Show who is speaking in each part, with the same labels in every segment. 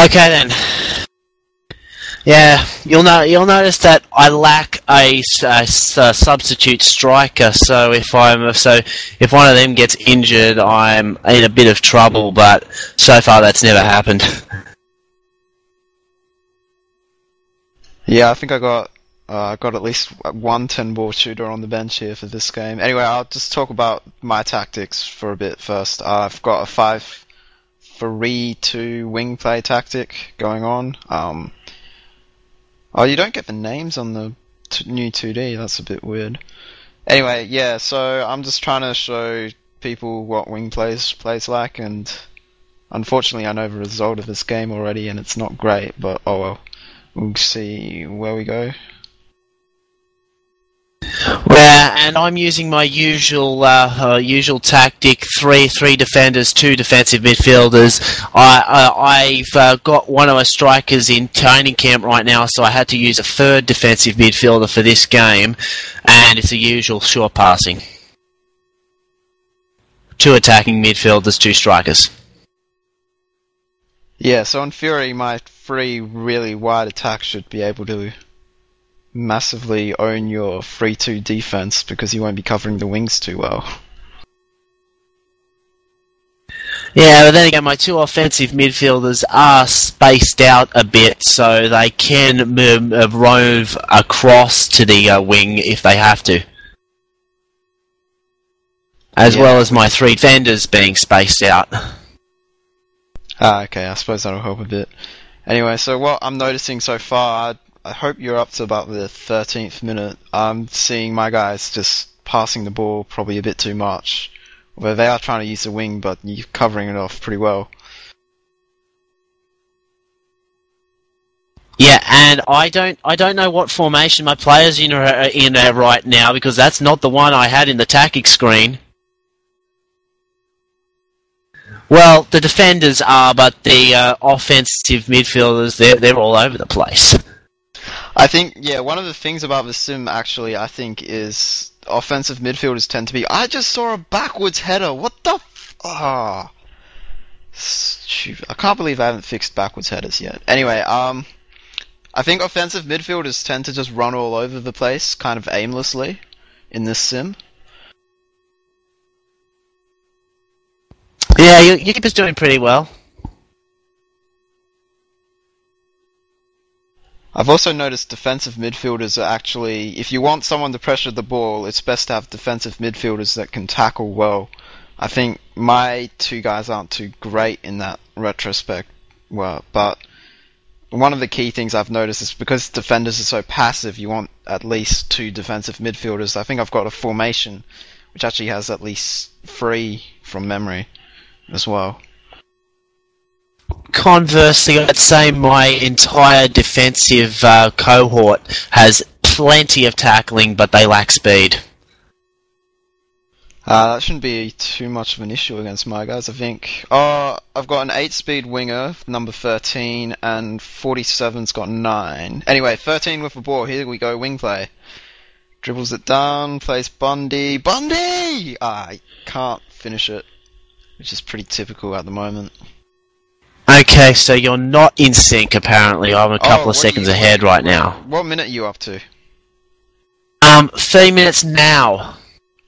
Speaker 1: Okay then. Yeah, you'll notice that I lack a substitute striker. So if one of them gets injured, I'm in a bit of trouble. But so far, that's never happened.
Speaker 2: Yeah, I think I got at least one 10-ball shooter on the bench here for this game. Anyway, I'll just talk about my tactics for a bit first. I've got a 5-3-2 wing play tactic going on. Oh, you don't get the names on the new 2D, that's a bit weird. Anyway, yeah, so I'm just trying to show people what wing plays like, and unfortunately I know the result of this game already, and it's not great, but oh well. We'll see where we go.
Speaker 1: Yeah, and I'm using my usual tactic: three defenders, 2 defensive midfielders. I've got one of my strikers in training camp right now, so I had to use a 3rd defensive midfielder for this game, and it's the usual short passing: 2 attacking midfielders, 2 strikers.
Speaker 2: Yeah, so in theory, my 3 really wide attacks should be able to massively own your 3-2 defense because you won't be covering the wings too well.
Speaker 1: Yeah, but then again, my 2 offensive midfielders are spaced out a bit, so they can rove across to the wing if they have to. As well as my 3 defenders being spaced out.
Speaker 2: Okay, I suppose that'll help a bit. Anyway, so what I'm noticing so far, I hope you're up to about the 13th minute. I'm seeing my guys just passing the ball probably a bit too much. Where they are trying to use the wing, but you're covering it off pretty well.
Speaker 1: Yeah, and I don't know what formation my players are in right now, because that's not the one I had in the tactic screen. Well, the defenders are, but the offensive midfielders, they're all over the place.
Speaker 2: I think, yeah, one of the things about the sim, actually, I think, is offensive midfielders tend to be... I just saw a backwards header! What the I can't believe I haven't fixed backwards headers yet. Anyway, I think offensive midfielders tend to just run all over the place, kind of aimlessly, in this sim.
Speaker 1: Yeah, your keeper's doing pretty well.
Speaker 2: I've also noticed defensive midfielders are actually, if you want someone to pressure the ball, it's best to have defensive midfielders that can tackle well. I think my 2 guys aren't too great in that retrospect, but one of the key things I've noticed is because defenders are so passive, you want at least 2 defensive midfielders. I think I've got a formation which actually has at least 3 from memory as well.
Speaker 1: Conversely, I'd say my entire defensive cohort has plenty of tackling, but they lack speed.
Speaker 2: That shouldn't be too much of an issue against my guys, I think. I've got an 8-speed winger, number 13, and 47's got 9. Anyway, 13 with the ball, here we go, wing play. Dribbles it down, plays Bundy. Bundy! I can't finish it, which is pretty typical at the moment.
Speaker 1: Okay, so you're not in sync, apparently. I'm a couple of seconds ahead right now.
Speaker 2: What minute are you up to?
Speaker 1: 30 minutes now.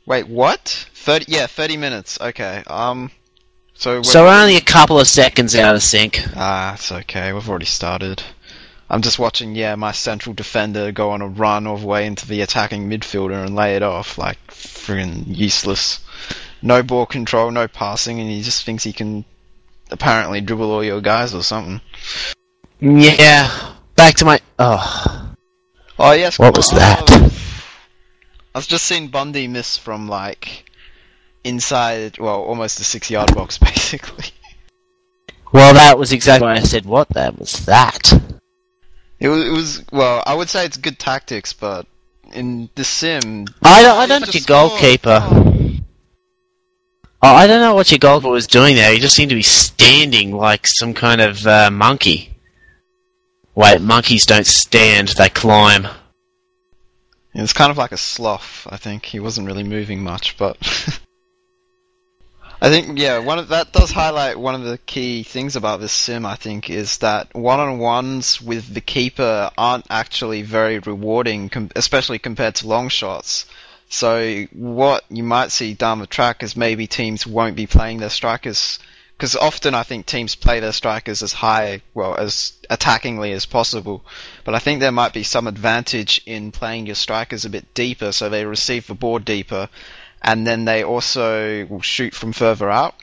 Speaker 2: Wait, what? 30? Yeah, 30 minutes. Okay. So
Speaker 1: we're only a couple of seconds out of sync.
Speaker 2: It's okay. We've already started. I'm just watching, my central defender go on a run all the way into the attacking midfielder and lay it off like friggin' useless. No ball control, no passing, and he just thinks he can apparently dribble all your guys or something.
Speaker 1: Yeah. Back to my... Oh,
Speaker 2: yes.
Speaker 1: What was that?
Speaker 2: I've just seen Bundy miss from, inside, almost the 6-yard box, basically.
Speaker 1: Well, that was exactly why I said, what was that?
Speaker 2: It was I would say it's good tactics, but in the sim...
Speaker 1: I don't know what your goalkeeper... I don't know what your goalkeeper was doing there. He just seemed to be standing like some kind of monkey. Wait, monkeys don't stand, they climb.
Speaker 2: It's kind of like a sloth, I think. He wasn't really moving much, but... I think that does highlight one of the key things about this sim. I think is that one-on-ones with the keeper aren't actually very rewarding, especially compared to long shots. So what you might see down the track is maybe teams won't be playing their strikers, because often I think teams play their strikers as as attackingly as possible. But I think there might be some advantage in playing your strikers a bit deeper, so they receive the ball deeper, and then they also will shoot from further out.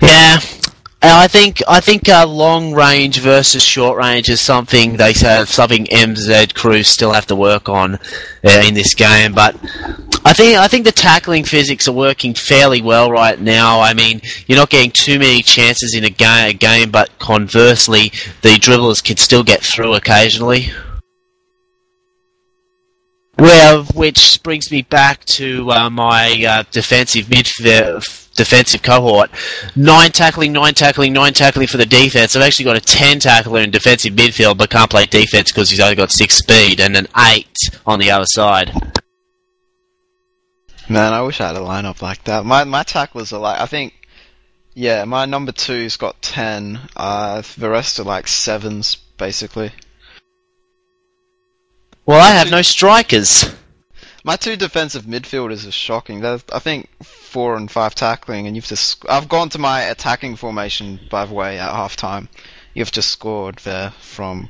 Speaker 1: Yeah, I think long range versus short range is something MZ crews still have to work on in this game. But I think the tackling physics are working fairly well right now. I mean, you're not getting too many chances in a game, but conversely, the dribblers can still get through occasionally. Well, which brings me back to my defensive cohort. 9 tackling, 9 tackling, 9 tackling for the defense. I've actually got a 10 tackler in defensive midfield, but can't play defense because he's only got 6 speed, and an 8 on the other side.
Speaker 2: Man, I wish I had a lineup like that. My tacklers are like, I think, yeah, my number 2's got 10. The rest are like 7s, basically.
Speaker 1: Well, I have no strikers.
Speaker 2: My 2 defensive midfielders are shocking. They're, I think, 4 and 5 tackling, and I've gone to my attacking formation, by the way, at half time. You've just scored there from...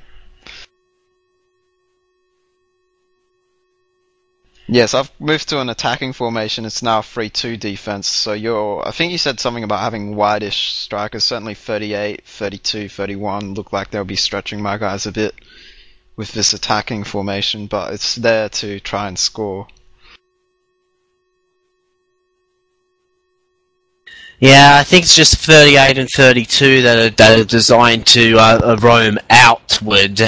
Speaker 2: Yes, I've moved to an attacking formation. It's now 3-2 defense, so I think you said something about having wide-ish strikers. Certainly 38, 32, 31 look like they'll be stretching my guys a bit with this attacking formation, but it's there to try and score.
Speaker 1: Yeah, I think it's just 38 and 32 that are designed to roam outward.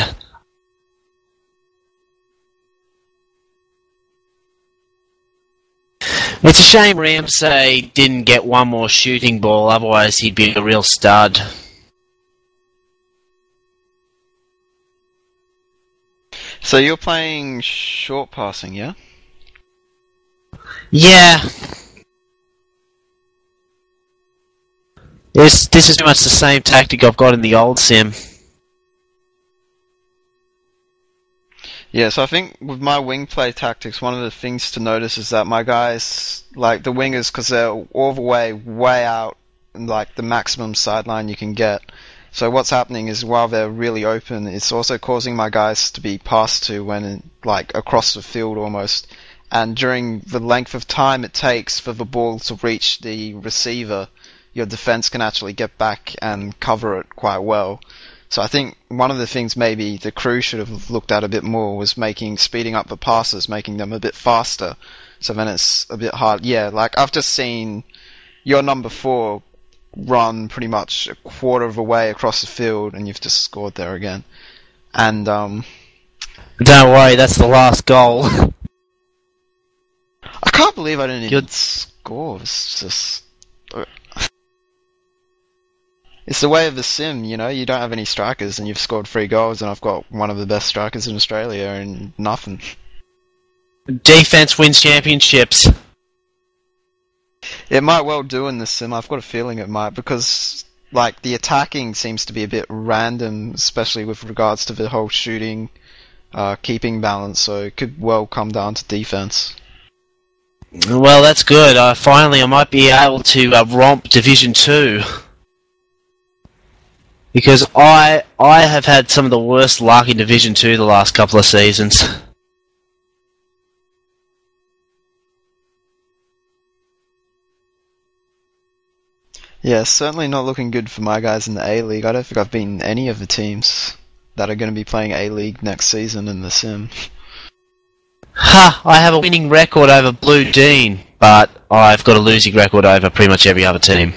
Speaker 1: It's a shame Ramsey didn't get one more shooting ball, otherwise he'd be a real stud.
Speaker 2: So you're playing short passing, yeah?
Speaker 1: Yeah. This is pretty much the same tactic I've got in the old sim.
Speaker 2: Yeah, so I think with my wing play tactics, one of the things to notice is that my guys, like the wingers, because they're all the way out, like the maximum sideline you can get. So what's happening is while they're really open, it's also causing my guys to be passed to when, like, across the field almost. And during the length of time it takes for the ball to reach the receiver, your defense can actually get back and cover it quite well. So I think one of the things maybe the crew should have looked at a bit more was speeding up the passes, making them a bit faster. So then it's a bit hard. Yeah, like I've just seen your number 4 run pretty much a quarter of a way across the field, and you've just scored there again. And
Speaker 1: don't worry, that's the last goal.
Speaker 2: I can't believe I didn't even score. It's just... It's the way of the sim, you know. You don't have any strikers, and you've scored 3 goals, and I've got one of the best strikers in Australia, and nothing.
Speaker 1: Defense wins championships.
Speaker 2: It might well do in this sim. I've got a feeling it might, because like the attacking seems to be a bit random, especially with regards to the whole shooting, keeping balance. So it could well come down to defense.
Speaker 1: Well, that's good. Finally, I might be able to romp Division 2. Because I have had some of the worst luck in Division 2 the last couple of seasons.
Speaker 2: Yeah, certainly not looking good for my guys in the A-League. I don't think I've beaten any of the teams that are going to be playing A-League next season in the sim.
Speaker 1: Ha! I have a winning record over Blue Dean, but I've got a losing record over pretty much every other team.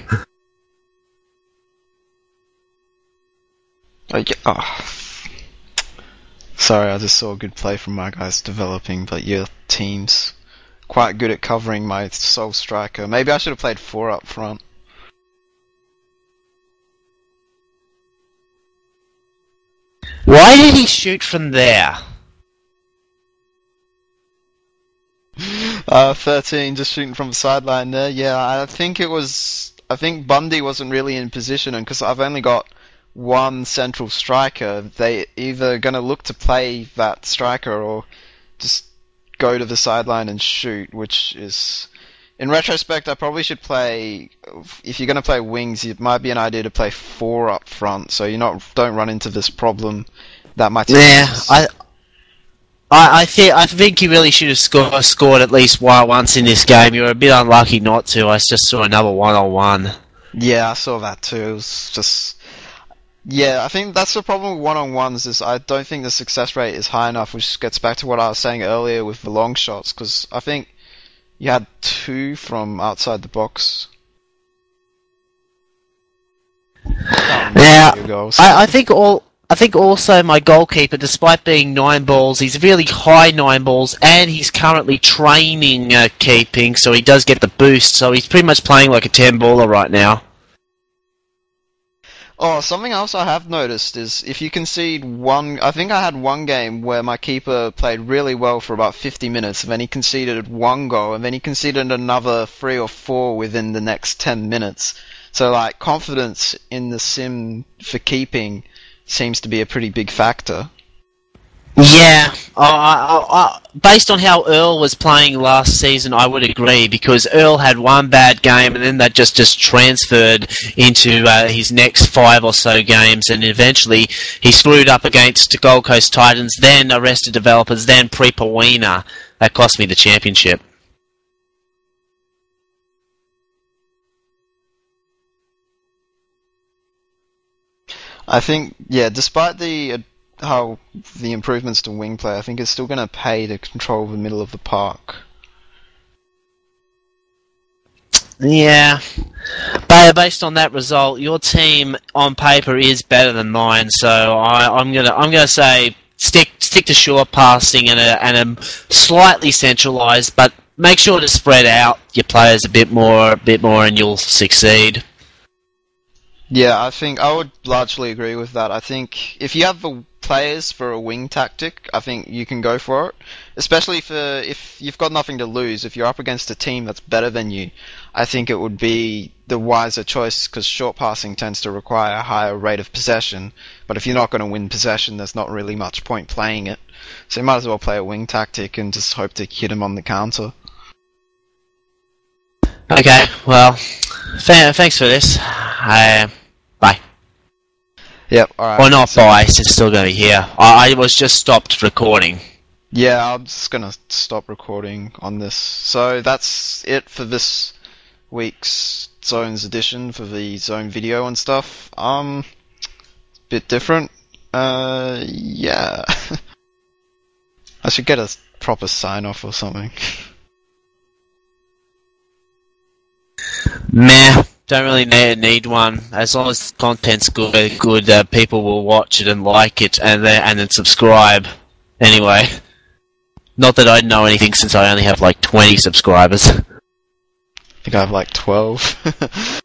Speaker 2: Sorry, I just saw a good play from my guys developing, but your team's quite good at covering my sole striker. Maybe I should have played 4 up front.
Speaker 1: Why did he shoot from there?
Speaker 2: 13 just shooting from the sideline there. Yeah, I think Bundy wasn't really in position, and because I've only got one central striker, they either going to look to play that striker or just go to the sideline and shoot, which is, in retrospect, I probably should play, if you're going to play wings, it might be an idea to play 4 up front, so don't run into this problem that my team
Speaker 1: Yeah, I think you really should have scored at least once in this game. You were a bit unlucky not to. I just saw another 1-on-1.
Speaker 2: Yeah, I saw that too. It was just... Yeah, I think that's the problem with one-on-ones, is I don't think the success rate is high enough, which gets back to what I was saying earlier with the long shots, because I think you had 2 from outside the box.
Speaker 1: Yeah, I think also my goalkeeper, despite being 9 balls, he's really high 9 balls, and he's currently training keeping, so he does get the boost, so he's pretty much playing like a 10-baller right now.
Speaker 2: Oh, something else I have noticed is if you concede one... I think I had one game where my keeper played really well for about 50 minutes, and then he conceded 1 goal, and then he conceded another 3 or 4 within the next 10 minutes. So, like, confidence in the sim for keeping seems to be a pretty big factor.
Speaker 1: Yeah, based on how Earl was playing last season, I would agree, because Earl had one bad game and then that just transferred into his next 5 or so games, and eventually he screwed up against Gold Coast Titans, then Arrested Developers, then Prepawina. That cost me the championship.
Speaker 2: I think, yeah, despite how the improvements to wing play, I think it's still going to pay to control the middle of the park.
Speaker 1: Yeah, but based on that result, your team on paper is better than mine. So I'm gonna say stick to short passing and a slightly centralised, but make sure to spread out your players a bit more, and you'll succeed.
Speaker 2: Yeah, I think I would largely agree with that. I think if you have the players for a wing tactic, I think you can go for it. Especially if you've got nothing to lose. If you're up against a team that's better than you, I think it would be the wiser choice, because short passing tends to require a higher rate of possession. But if you're not going to win possession, there's not really much point playing it. So you might as well play a wing tactic and just hope to hit him on the counter.
Speaker 1: Okay, well, thanks for this. Bye.
Speaker 2: Yep, alright.
Speaker 1: Or not bye, it's still going to be here. I was just stopped recording.
Speaker 2: Yeah, I'm just going to stop recording on this. So that's it for this week's Zones edition for the Zone video and stuff. Bit different. Yeah. I should get a proper sign-off or something.
Speaker 1: Meh. Don't really need one. As long as the content's good, people will watch it and like it, and then subscribe. Anyway, not that I know anything, since I only have like 20 subscribers.
Speaker 2: I think I have like 12.